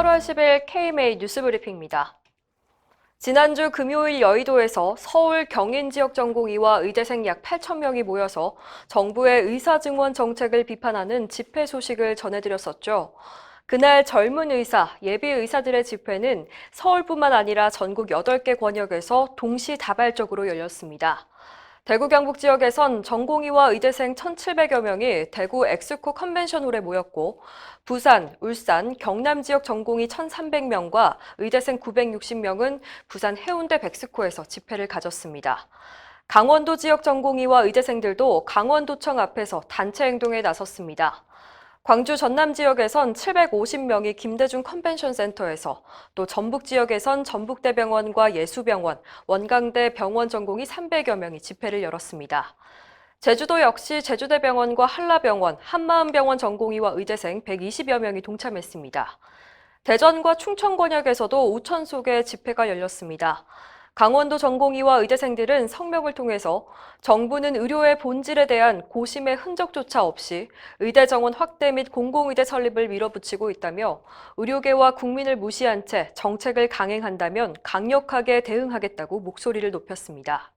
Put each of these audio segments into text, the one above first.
8월 10일 KMA 뉴스브리핑입니다. 지난주 금요일 여의도에서 서울 경인 지역 전공의와 의대생 약 8,000명이 모여서 정부의 의사증원 정책을 비판하는 집회 소식을 전해드렸었죠. 그날 젊은 의사, 예비 의사들의 집회는 서울뿐만 아니라 전국 8개 권역에서 동시다발적으로 열렸습니다. 대구 경북 지역에선 전공의와 의대생 1,700여 명이 대구 엑스코 컨벤션홀에 모였고 부산, 울산, 경남 지역 전공의 1,300명과 의대생 960명은 부산 해운대 백스코에서 집회를 가졌습니다. 강원도 지역 전공의와 의대생들도 강원도청 앞에서 단체 행동에 나섰습니다. 광주 전남 지역에선 750명이 김대중 컨벤션 센터에서, 또 전북 지역에선 전북대병원과 예수병원, 원광대 병원 전공의 300여 명이 집회를 열었습니다. 제주도 역시 제주대병원과 한라병원, 한마음병원 전공의와 의대생 120여 명이 동참했습니다. 대전과 충청 권역에서도 우천 속에 집회가 열렸습니다. 강원도 전공의와 의대생들은 성명을 통해서 정부는 의료의 본질에 대한 고심의 흔적조차 없이 의대 정원 확대 및 공공의대 설립을 밀어붙이고 있다며 의료계와 국민을 무시한 채 정책을 강행한다면 강력하게 대응하겠다고 목소리를 높였습니다.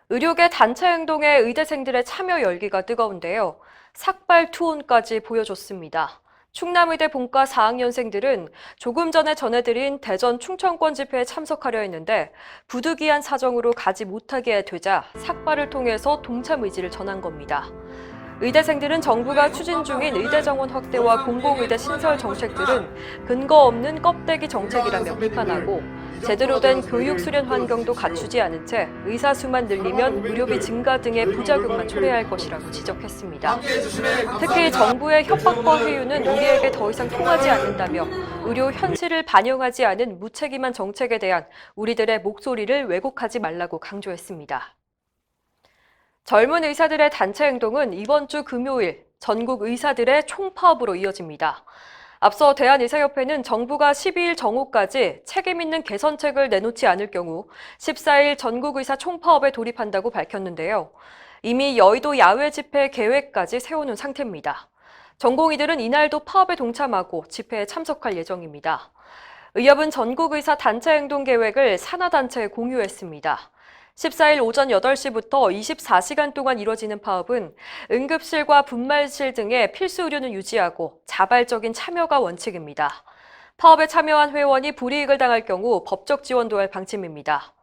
의료계 단체 행동에 의대생들의 참여 열기가 뜨거운데요. 삭발 투혼까지 보여줬습니다. 충남의대 본과 4학년생들은 조금 전에 전해드린 대전 충청권 집회에 참석하려 했는데 부득이한 사정으로 가지 못하게 되자 삭발을 통해서 동참 의지를 전한 겁니다. 의대생들은 정부가 추진 중인 의대 정원 확대와 공공의대 신설 정책들은 근거 없는 껍데기 정책이라며 비판하고 제대로 된 교육 수련 환경도 갖추지 않은 채 의사 수만 늘리면 의료비 증가 등의 부작용만 초래할 것이라고 지적했습니다. 특히 정부의 협박과 회유는 우리에게 더 이상 통하지 않는다며 의료 현실을 반영하지 않은 무책임한 정책에 대한 우리들의 목소리를 왜곡하지 말라고 강조했습니다. 젊은 의사들의 단체 행동은 이번 주 금요일 전국 의사들의 총파업으로 이어집니다. 앞서 대한의사협회는 정부가 12일 정오까지 책임 있는 개선책을 내놓지 않을 경우 14일 전국의사 총파업에 돌입한다고 밝혔는데요. 이미 여의도 야외 집회 계획까지 세우는 상태입니다. 전공의들은 이날도 파업에 동참하고 집회에 참석할 예정입니다. 의협은 전국의사 단체 행동 계획을 산하단체에 공유했습니다. 14일 오전 8시부터 24시간 동안 이뤄지는 파업은 응급실과 분말실 등의 필수 의료는 유지하고 자발적인 참여가 원칙입니다. 파업에 참여한 회원이 불이익을 당할 경우 법적 지원도 할 방침입니다.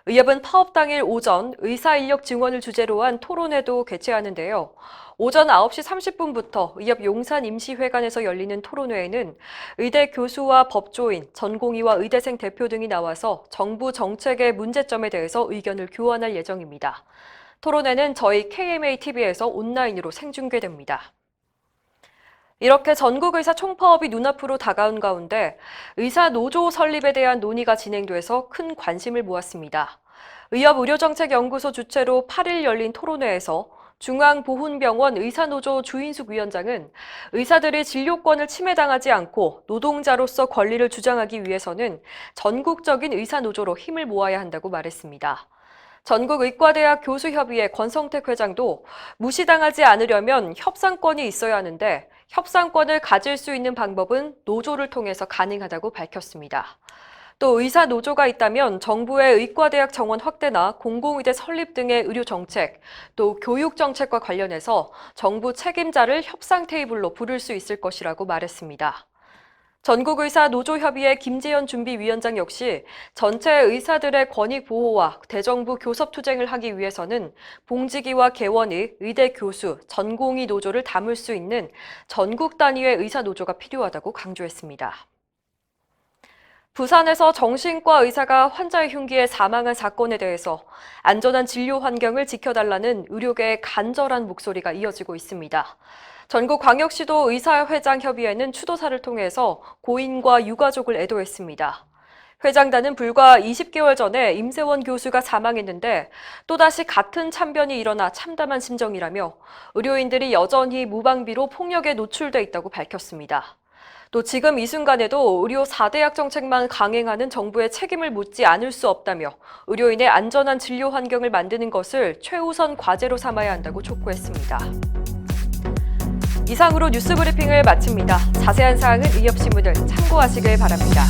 의협은 파업 당일 오전 의사 인력 증원을 주제로 한 토론회도 개최하는데요. 오전 9시 30분부터 의협 용산 임시회관에서 열리는 토론회에는 의대 교수와 법조인, 전공의와 의대생 대표 등이 나와서 정부 정책의 문제점에 대해서 의견을 교환할 예정입니다. 토론회는 저희 KMA-TV에서 온라인으로 생중계됩니다. 이렇게 전국의사 총파업이 눈앞으로 다가온 가운데 의사 노조 설립에 대한 논의가 진행돼서 큰 관심을 모았습니다. 의협 의료정책연구소 주최로 8일 열린 토론회에서 중앙보훈병원 의사노조 주인숙 위원장은 의사들이 진료권을 침해당하지 않고 노동자로서 권리를 주장하기 위해서는 전국적인 의사노조로 힘을 모아야 한다고 말했습니다. 전국의과대학 교수협의회 권성택 회장도 무시당하지 않으려면 협상권이 있어야 하는데 협상권을 가질 수 있는 방법은 노조를 통해서 가능하다고 밝혔습니다. 또 의사 노조가 있다면 정부의 의과대학 정원 확대나 공공의대 설립 등의 의료 정책, 또 교육 정책과 관련해서 정부 책임자를 협상 테이블로 부를 수 있을 것이라고 말했습니다. 전국의사 노조협의회 김재현 준비위원장 역시 전체 의사들의 권익 보호와 대정부 교섭 투쟁을 하기 위해서는 봉지기와 개원의 의대 교수, 전공의 노조를 담을 수 있는 전국 단위의 의사 노조가 필요하다고 강조했습니다. 부산에서 정신과 의사가 환자의 흉기에 사망한 사건에 대해서 안전한 진료 환경을 지켜달라는 의료계의 간절한 목소리가 이어지고 있습니다. 전국광역시도 의사회장협의회는 추도사를 통해서 고인과 유가족을 애도했습니다. 회장단은 불과 20개월 전에 임세원 교수가 사망했는데 또다시 같은 참변이 일어나 참담한 심정이라며 의료인들이 여전히 무방비로 폭력에 노출돼 있다고 밝혔습니다. 또 지금 이 순간에도 의료 4대약 정책만 강행하는 정부의 책임을 묻지 않을 수 없다며 의료인의 안전한 진료 환경을 만드는 것을 최우선 과제로 삼아야 한다고 촉구했습니다. 이상으로 뉴스 브리핑을 마칩니다. 자세한 사항은 의협신문을 참고하시길 바랍니다.